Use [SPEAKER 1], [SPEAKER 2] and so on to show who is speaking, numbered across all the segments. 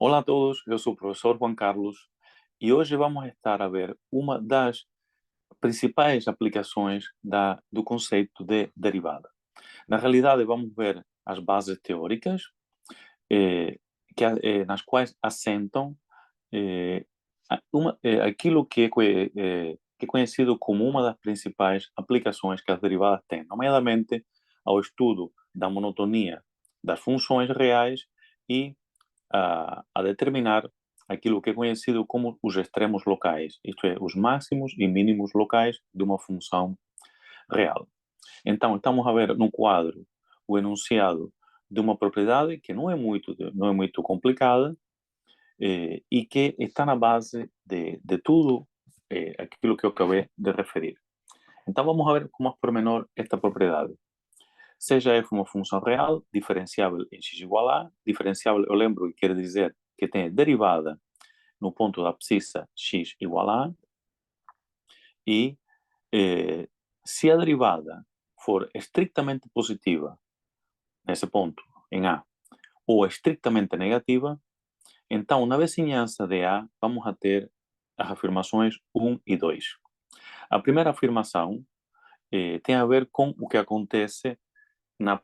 [SPEAKER 1] Olá a todos, eu sou o professor Juan Carlos e hoje vamos estar a ver uma das principais aplicações do conceito de derivada. Na realidade, vamos ver as bases teóricas eh, nas quais assentam aquilo que é conhecido como uma das principais aplicações que as derivadas têm, nomeadamente ao estudo da monotonia das funções reais e a determinar aquilo que é conhecido como os extremos locais, isto é, os máximos e mínimos locais de uma função real. Então, estamos a ver no quadro o enunciado de uma propriedade que não é muito complicada e que está na base de tudo aquilo que eu acabei de referir. Então, vamos a ver com mais pormenor esta propriedade. Seja f uma função real, diferenciável em x igual a, diferenciável, eu lembro que quer dizer que tem derivada no ponto da abscissa x igual a, e se a derivada for estritamente positiva nesse ponto, em A, ou estritamente negativa, então na vizinhança de A vamos a ter as afirmações 1 e 2. A primeira afirmação tem a ver com o que acontece na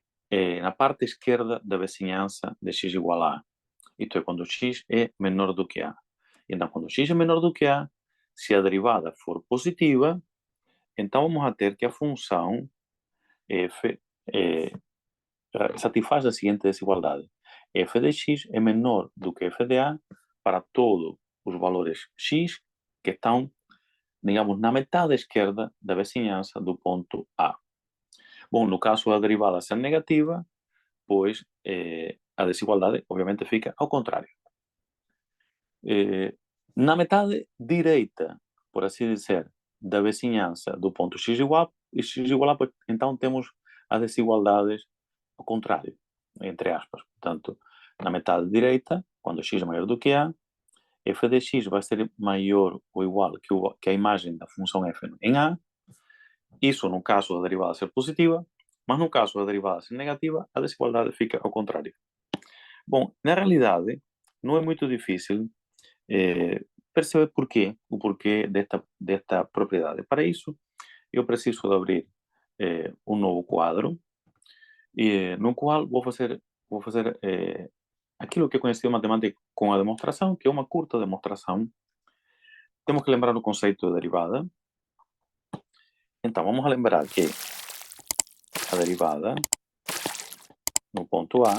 [SPEAKER 1] parte esquerda da vizinhança de x igual a. Isto é, quando x é menor do que a. Então, quando x é menor do que a, se a derivada for positiva, então vamos a ter que a função f satisfaz a seguinte desigualdade. F de x é menor do que f de a para todos os valores x que estão, digamos, na metade esquerda da vizinhança do ponto A. Bom, no caso da derivada ser negativa, pois a desigualdade, obviamente, fica ao contrário. Na metade direita, por assim dizer, da vizinhança do ponto x igual a, então temos as desigualdades ao contrário, entre aspas. Portanto, na metade direita, quando x é maior do que a, f de x vai ser maior ou igual que a imagem da função f em a. Isso no caso da derivada ser positiva, mas no caso da derivada ser negativa, a desigualdade fica ao contrário. Bom, na realidade, não é muito difícil perceber o porquê desta propriedade. Para isso, eu preciso de abrir um novo quadro, no qual vou fazer aquilo que é conhecido em matemática com a demonstração, que é uma curta demonstração. Temos que lembrar o conceito de derivada. Então, vamos a lembrar que a derivada no ponto A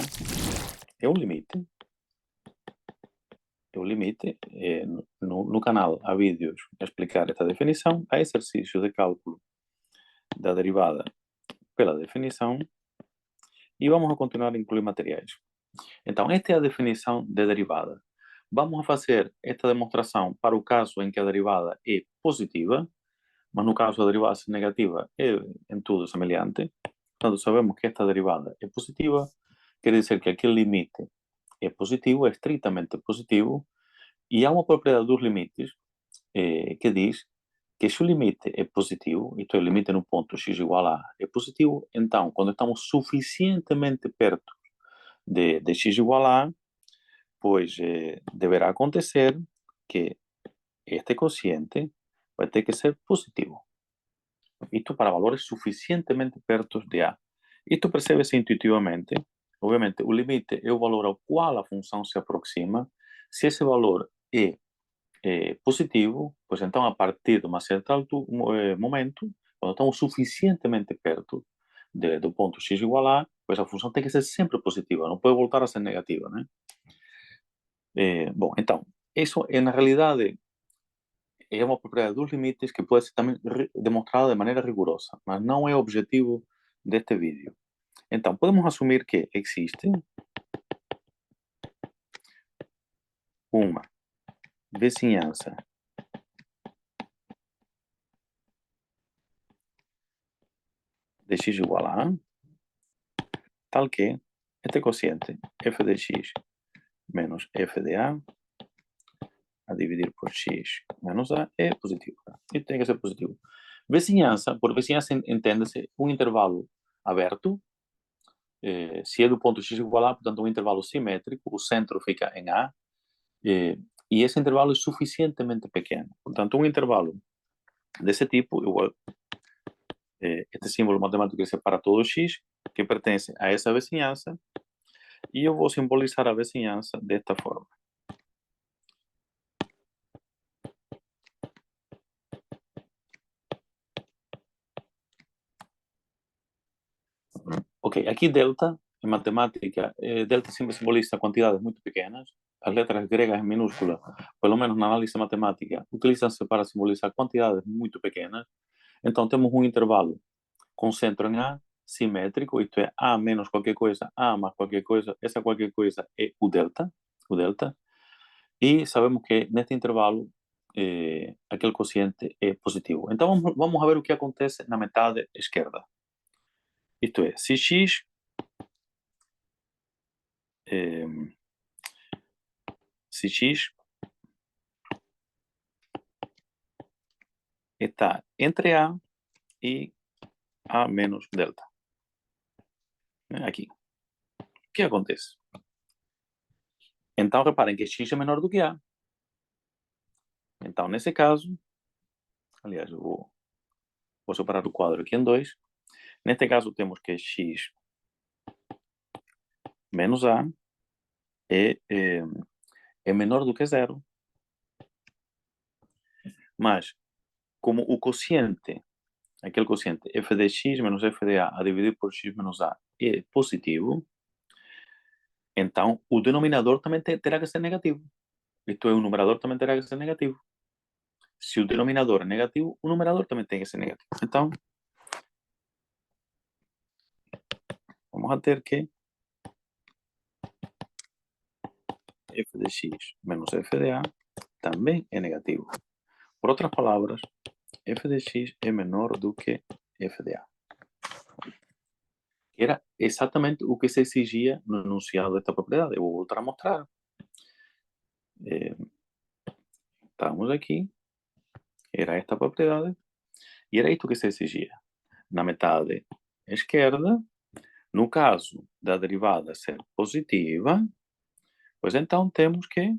[SPEAKER 1] é o limite. No canal há vídeos a explicar esta definição, há exercício de cálculo da derivada pela definição, e vamos a continuar a incluir materiais. Então, esta é a definição de derivada. Vamos a fazer esta demonstração para o caso em que a derivada é positiva, mas no caso da derivada ser negativa é em tudo semelhante. Portanto, sabemos que esta derivada é positiva, quer dizer que aquele limite é positivo, é estritamente positivo, e há uma propriedade dos limites que diz que se o limite é positivo, isto é, o limite no ponto x igual a é positivo, então, quando estamos suficientemente perto de x igual a, pois deverá acontecer que este quociente vai ter que ser positivo. Isto para valores suficientemente perto de a. Isto percebe-se intuitivamente. Obviamente, o limite é o valor ao qual a função se aproxima. Se esse valor é positivo, pois então a partir de uma certa momento, quando estamos suficientemente perto do ponto x igual a, pois a função tem que ser sempre positiva, não pode voltar a ser negativa, né? Bom, então, isso na realidade é uma propriedade dos limites que pode ser também demonstrada de maneira rigorosa, mas não é o objetivo deste vídeo. Então, podemos assumir que existe uma vizinhança de x igual a, tal que este quociente f de x menos f de a dividir por x menos a é positivo. E tem que ser positivo. Vizinhança, por vizinhança entende-se um intervalo aberto, se é do ponto x igual a, portanto um intervalo simétrico, o centro fica em A, e esse intervalo é suficientemente pequeno. Portanto, um intervalo desse tipo, este símbolo matemático que separa todo x, que pertence a essa vizinhança, e eu vou simbolizar a vizinhança desta forma. Ok, aqui delta, em matemática, delta sempre simboliza quantidades muito pequenas. As letras gregas em minúscula, pelo menos na análise matemática, utilizam-se para simbolizar quantidades muito pequenas. Então, temos um intervalo com centro em A, simétrico, isto é, A menos qualquer coisa, A mais qualquer coisa, essa qualquer coisa é o delta, e sabemos que neste intervalo aquele quociente é positivo. Então vamos ver o que acontece na metade esquerda. Isto é, se x eh, se x está entre A e A menos delta. Aqui. O que acontece? Então reparem que x é menor do que A. Então, nesse caso, aliás, eu vou separar o quadro aqui em dois. Neste caso, temos que x menos A é menor do que zero. Mas, como o quociente, aquele quociente f de x menos f de a dividido por x menos a é positivo, então o denominador também terá que ser negativo. Isto é, o numerador também terá que ser negativo. Se o denominador é negativo, o numerador também tem que ser negativo. Então, vamos a ter que f de x menos f de a também é negativo. Por outras palavras, f de x é menor do que f de a. Era exatamente o que se exigia no enunciado desta propriedade. Eu vou voltar a mostrar. Estamos aqui, era esta propriedade, e era isto que se exigia. Na metade esquerda, no caso da derivada ser positiva, pois então temos que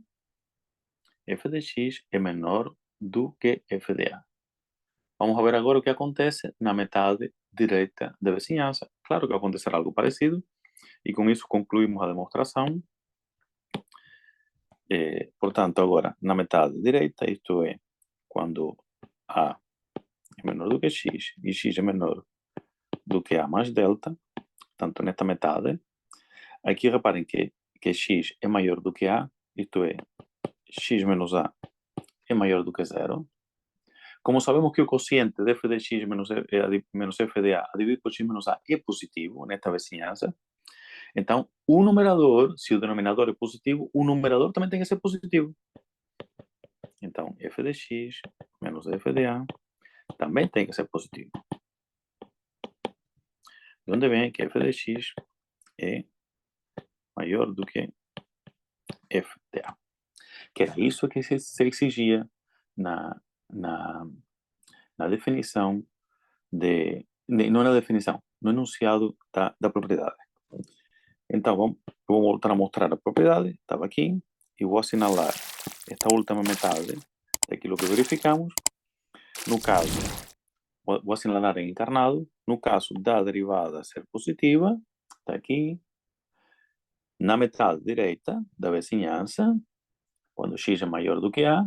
[SPEAKER 1] f de x é menor do que f de a. Vamos ver agora o que acontece na metade direita da vizinhança. Claro que vai acontecer algo parecido, e com isso concluímos a demonstração. Portanto, agora, na metade direita, isto é, quando a é menor do que x e x é menor do que a mais delta, portanto, nesta metade, aqui reparem que x é maior do que a, isto é, x menos a é maior do que zero. Como sabemos que o quociente de f de x menos f de a dividido por x menos a é positivo nesta vizinhança, então o numerador, se o denominador é positivo, o numerador também tem que ser positivo. Então, f de x menos f de a também tem que ser positivo. De onde vem que f de x é maior do que f de a. Que era isso que se exigia na, na, na definição não na definição, no enunciado da propriedade. Então, vou voltar a mostrar a propriedade, estava aqui, e vou assinalar esta última metade daquilo que verificamos. No caso, vou assinalar em encarnado, no caso da derivada ser positiva, está aqui, na metade direita da vizinhança, quando x é maior do que a,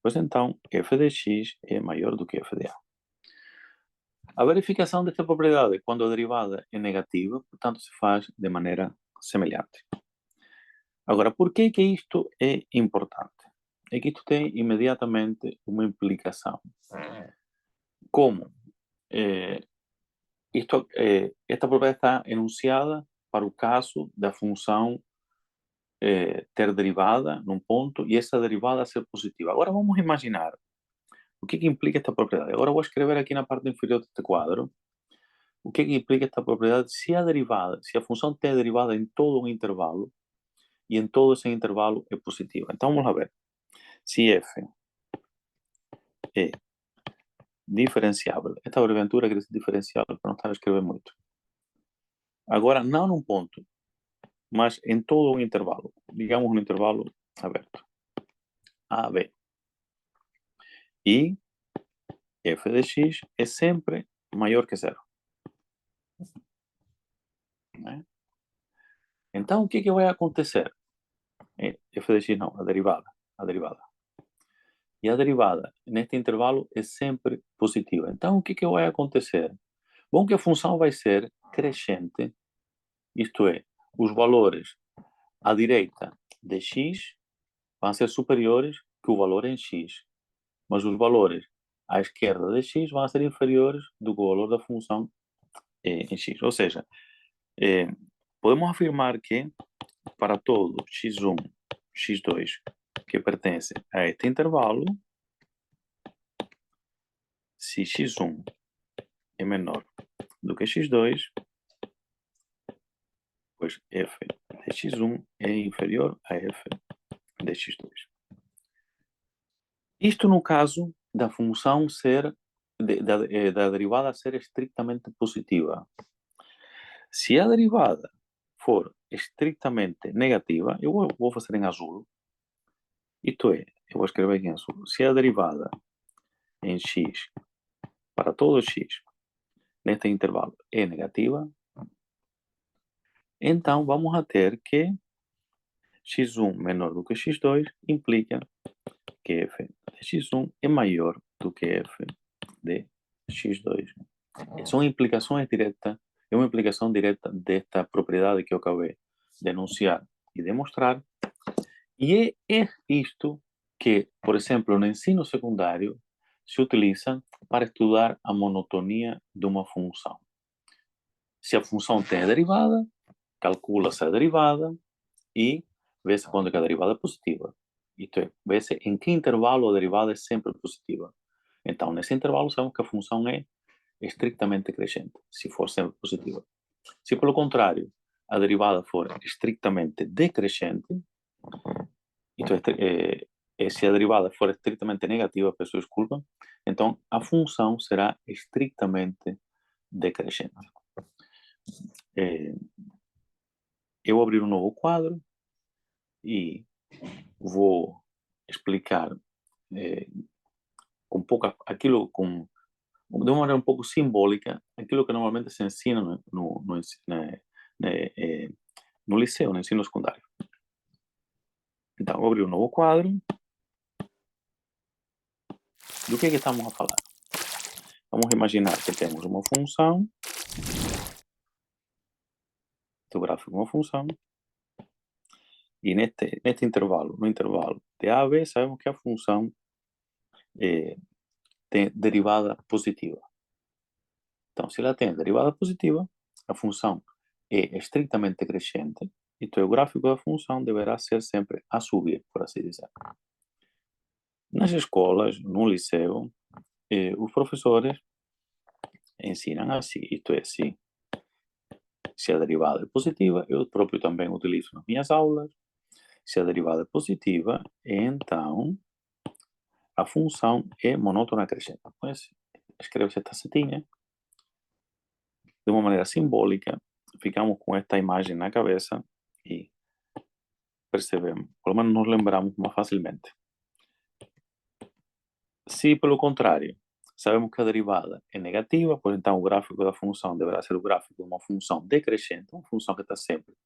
[SPEAKER 1] pois então f de x é maior do que f de a. A verificação desta propriedade quando a derivada é negativa, portanto, se faz de maneira semelhante. Agora, por que isto é importante? É que isto tem imediatamente uma implicação. Como esta propriedade está enunciada para o caso da função ter derivada num ponto e essa derivada ser positiva. Agora vamos imaginar o que implica esta propriedade. Agora vou escrever aqui na parte inferior deste quadro o que implica esta propriedade se a função tem derivada em todo um intervalo e em todo esse intervalo é positiva. Então vamos lá ver. Se f é diferenciável, esta abreviatura quer dizer diferenciável para não estar a escrever muito. Agora, não num ponto, mas em todo um intervalo. Digamos um intervalo aberto, AB. E f de x é sempre maior que zero. Né? Então, o que vai acontecer? F de x não, a derivada. E a derivada neste intervalo é sempre positiva. Então, o que vai acontecer? Bom, que a função vai ser crescente, isto é, os valores à direita de x vão ser superiores que o valor em x, mas os valores à esquerda de x vão ser inferiores do que o valor da função em x. Ou seja, podemos afirmar que para todo x1, x2 que pertence a este intervalo, se x1 é menor do que x2, pois f de x1 é inferior a f de x2. Isto no caso da função ser, da derivada ser estritamente positiva. Se a derivada for estritamente negativa, eu vou fazer em azul, isto é, eu vou escrever aqui em azul, se a derivada em x, para todo x, neste intervalo é negativa, então vamos a ter que x1 menor do que x2 implica que f de x1 é maior do que f de x2. São implicações diretas, é uma implicação direta desta propriedade que eu acabei de enunciar e demonstrar. E é isto que, por exemplo, no ensino secundário, se utiliza para estudar a monotonia de uma função. Se a função tem a derivada, calcula-se a derivada e vê-se quando a derivada é positiva. Isto é, vê-se em que intervalo a derivada é sempre positiva. Então, nesse intervalo, sabemos que a função é estritamente crescente, se for sempre positiva. Se, pelo contrário, a derivada for estritamente decrescente, isto se a derivada for estritamente negativa, peço desculpa, então a função será estritamente decrescente. Eu vou abrir um novo quadro e vou explicar com pouca, aquilo com, de uma maneira um pouco simbólica, aquilo que normalmente se ensina no liceu, no ensino secundário. Então, vou abrir um novo quadro. Do que estamos a falar? Vamos imaginar que temos uma função, o gráfico de uma função, e neste intervalo, no intervalo de A a B, sabemos que a função tem derivada positiva. Então, se ela tem derivada positiva, a função é estritamente crescente, então o gráfico da função deverá ser sempre a subir, por assim dizer. Nas escolas, no liceu, os professores ensinam assim, isto é, se a derivada é positiva, eu próprio também utilizo nas minhas aulas. Se a derivada é positiva, então a função é monótona crescente. Pois escreve-se esta setinha. De uma maneira simbólica, ficamos com esta imagem na cabeça e percebemos, pelo menos nos lembramos mais facilmente. Se, pelo contrário, sabemos que a derivada é negativa, pois então o gráfico da função deverá ser o gráfico de uma função decrescente, uma função que está sempre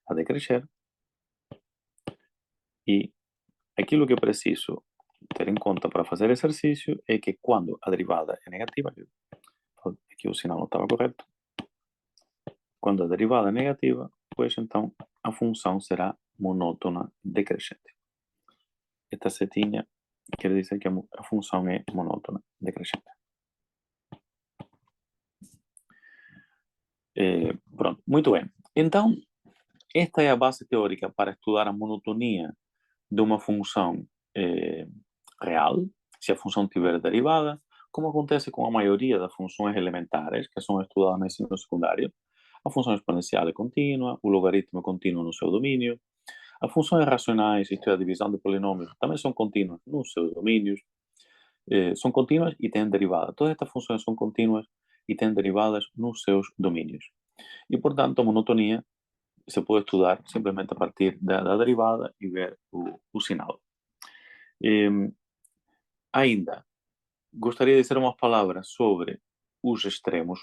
[SPEAKER 1] a decrescer. E aquilo que eu preciso ter em conta para fazer exercício é que quando a derivada é negativa, aqui o sinal não estava correto, quando a derivada é negativa, pois então a função será monótona decrescente. Esta setinha quer dizer que a função é monótona decrescente. Pronto, muito bem. Então, esta é a base teórica para estudar a monotonia de uma função real, se a função tiver derivada, como acontece com a maioria das funções elementares que são estudadas no ensino secundário. A função exponencial é contínua, o logaritmo é contínuo no seu domínio, as funções racionais, isto é, a divisão de polinômios, também são contínuas nos seus domínios, são contínuas e têm derivada. Todas estas funções são contínuas e têm derivadas nos seus domínios. E, portanto, a monotonia se pode estudar simplesmente a partir da derivada e ver o sinal. Ainda, gostaria de dizer umas palavras sobre os extremos,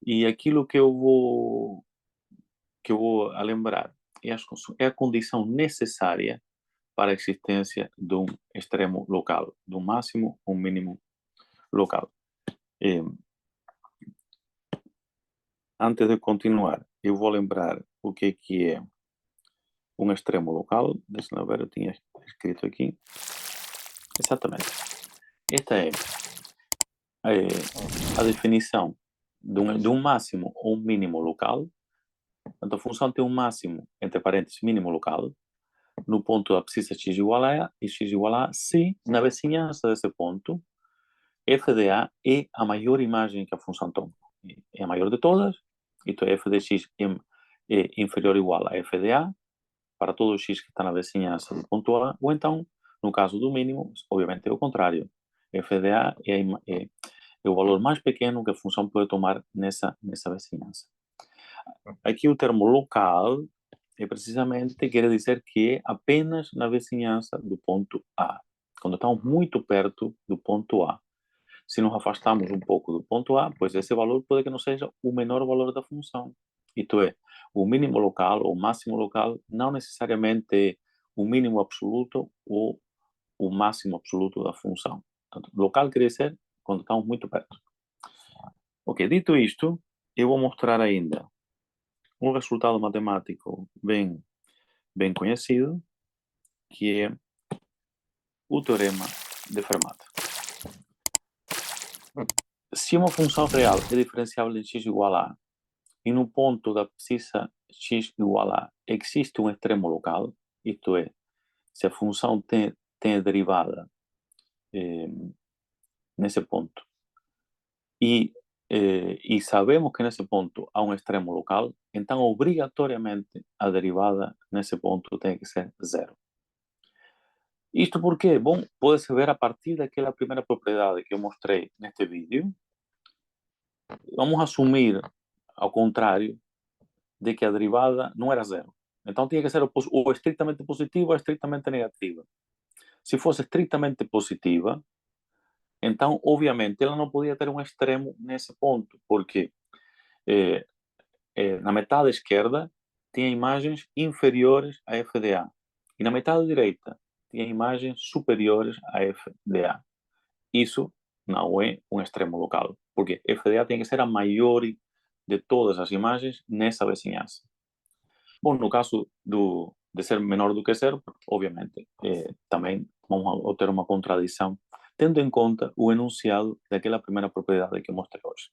[SPEAKER 1] e aquilo que eu vou a lembrar é a condição necessária para a existência de um extremo local, de um máximo ou um mínimo local. Antes de continuar, eu vou lembrar o que é um extremo local. Deixa-me ver, eu tinha escrito aqui. Exatamente. Esta é a definição de um máximo ou um mínimo local. Portanto, a função tem um máximo, entre parênteses, mínimo local, no ponto da abscissa x igual a e x igual a se na vizinhança desse ponto f de a é a maior imagem que a função toma. É a maior de todas, então f de x é inferior ou igual a f de a para todo o x que está na vizinhança do ponto A, ou então, no caso do mínimo, obviamente é o contrário. f de a é o valor mais pequeno que a função pode tomar nessa vizinhança. Aqui o termo local é precisamente, quer dizer que é apenas na vizinhança do ponto A. Quando estamos muito perto do ponto A. Se nos afastamos um pouco do ponto A, pois esse valor pode que não seja o menor valor da função. Isto é, o mínimo local ou o máximo local não necessariamente é o mínimo absoluto ou o máximo absoluto da função. Portanto, local quer dizer quando estamos muito perto. Ok, dito isto, eu vou mostrar ainda um resultado matemático bem conhecido, que é o teorema de Fermat. Se uma função real é diferenciável em x igual a e no ponto da abscissa x igual a existe um extremo local, isto é, se a função tem a derivada nesse ponto e sabemos que nesse ponto há um extremo local, então obrigatoriamente a derivada nesse ponto tem que ser zero. Isto porque, bom, pode-se ver a partir daquela primeira propriedade que eu mostrei neste vídeo. Vamos assumir, ao contrário, de que a derivada não era zero. Então tinha que ser ou estritamente positiva ou estritamente negativa. Se fosse estritamente positiva, então, obviamente, ela não podia ter um extremo nesse ponto, porque na metade esquerda tinha imagens inferiores a f de a, e na metade direita tinha imagens superiores a f de a. Isso não é um extremo local, porque f de a tem que ser a maior de todas as imagens nessa vizinhança. Bom, no caso de ser menor do que zero, obviamente, também vamos ter uma contradição, tendo em conta o enunciado daquela primeira propriedade que eu mostrei hoje.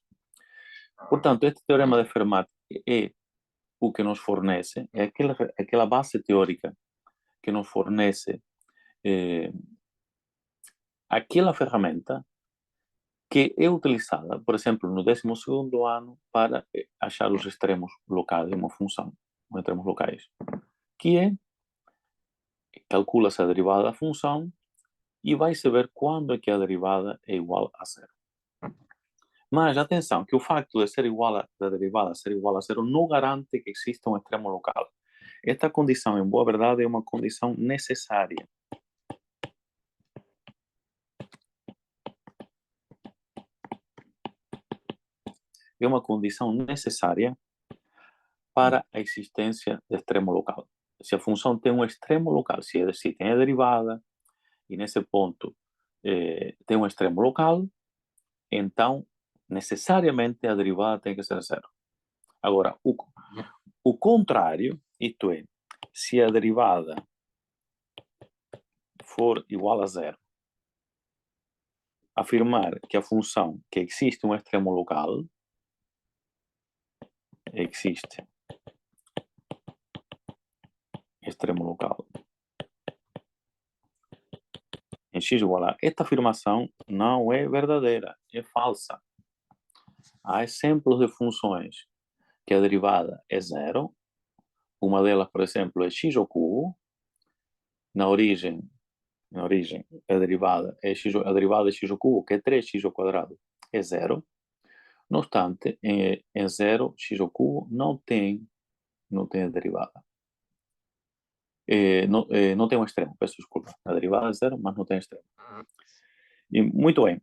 [SPEAKER 1] Portanto, este teorema de Fermat é o que nos fornece, é aquela base teórica que nos fornece aquela ferramenta que é utilizada, por exemplo, no 12º ano para achar os extremos locais de uma função, os extremos locais, que é calcula-se a derivada da função e vai-se ver quando é que a derivada é igual a zero. Mas atenção, que o facto de ser igual da derivada ser igual a zero não garante que exista um extremo local. Esta condição, em boa verdade, é uma condição necessária. É uma condição necessária para a existência de extremo local. Se a função tem um extremo local, se tem a derivada, e nesse ponto tem um extremo local, então necessariamente a derivada tem que ser zero. Agora, o contrário, isto é, se a derivada for igual a zero, afirmar que a função, que existe um extremo local, existe extremo local em x igual a, esta afirmação não é verdadeira, é falsa. Há exemplos de funções que a derivada é zero. Uma delas, por exemplo, é x ao cubo. Na origem a derivada é x ao cubo, que é 3x ao quadrado, é zero. No obstante, em zero, x ao cubo não tem a derivada. Não tem um extremo, peço desculpa. A derivada é zero, mas não tem extremo. E, muito bem.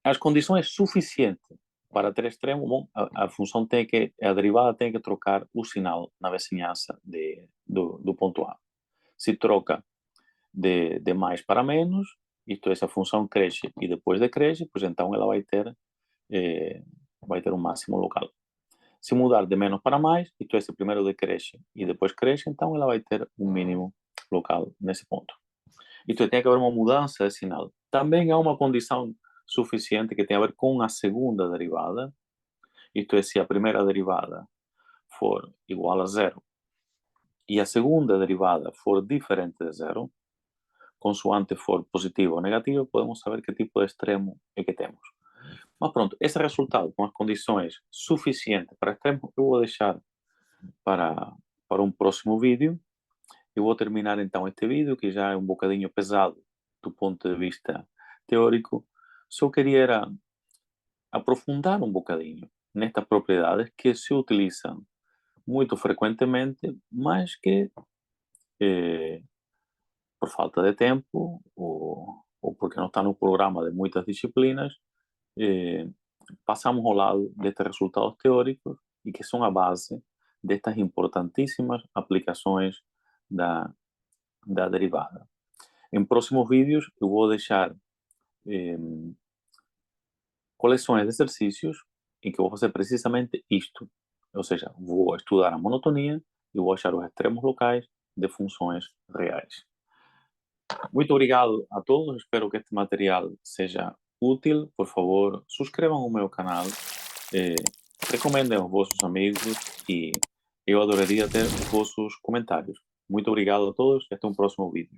[SPEAKER 1] As condições suficientes para ter extremo, bom, a derivada tem que trocar o sinal na vizinhança do ponto A. Se troca de mais para menos, isto é, se a função cresce e depois decresce, pois então ela vai ter um máximo local. Se mudar de menos para mais, isto é, se primeiro decresce e depois cresce, então ela vai ter um mínimo local nesse ponto. Isto é, tem que haver uma mudança de sinal. Também há uma condição suficiente que tem a ver com a segunda derivada, isto é, se a primeira derivada for igual a zero e a segunda derivada for diferente de zero, consoante for positivo ou negativo, podemos saber que tipo de extremo é que temos. Mas pronto, esse resultado com as condições suficientes para extremo eu vou deixar para um próximo vídeo. Eu vou terminar então este vídeo, que já é um bocadinho pesado do ponto de vista teórico. Só queria aprofundar um bocadinho nestas propriedades que se utilizam muito frequentemente, mas que por falta de tempo ou porque não está no programa de muitas disciplinas, passamos ao lado destes resultados teóricos e que são a base destas importantíssimas aplicações da derivada. Em próximos vídeos eu vou deixar coleções de exercícios em que eu vou fazer precisamente isto. Ou seja, vou estudar a monotonia e vou achar os extremos locais de funções reais. Muito obrigado a todos, espero que este material seja útil. Por favor, subscrevam o meu canal, recomendem aos vossos amigos e eu adoraria ter os vossos comentários. Muito obrigado a todos e até um próximo vídeo.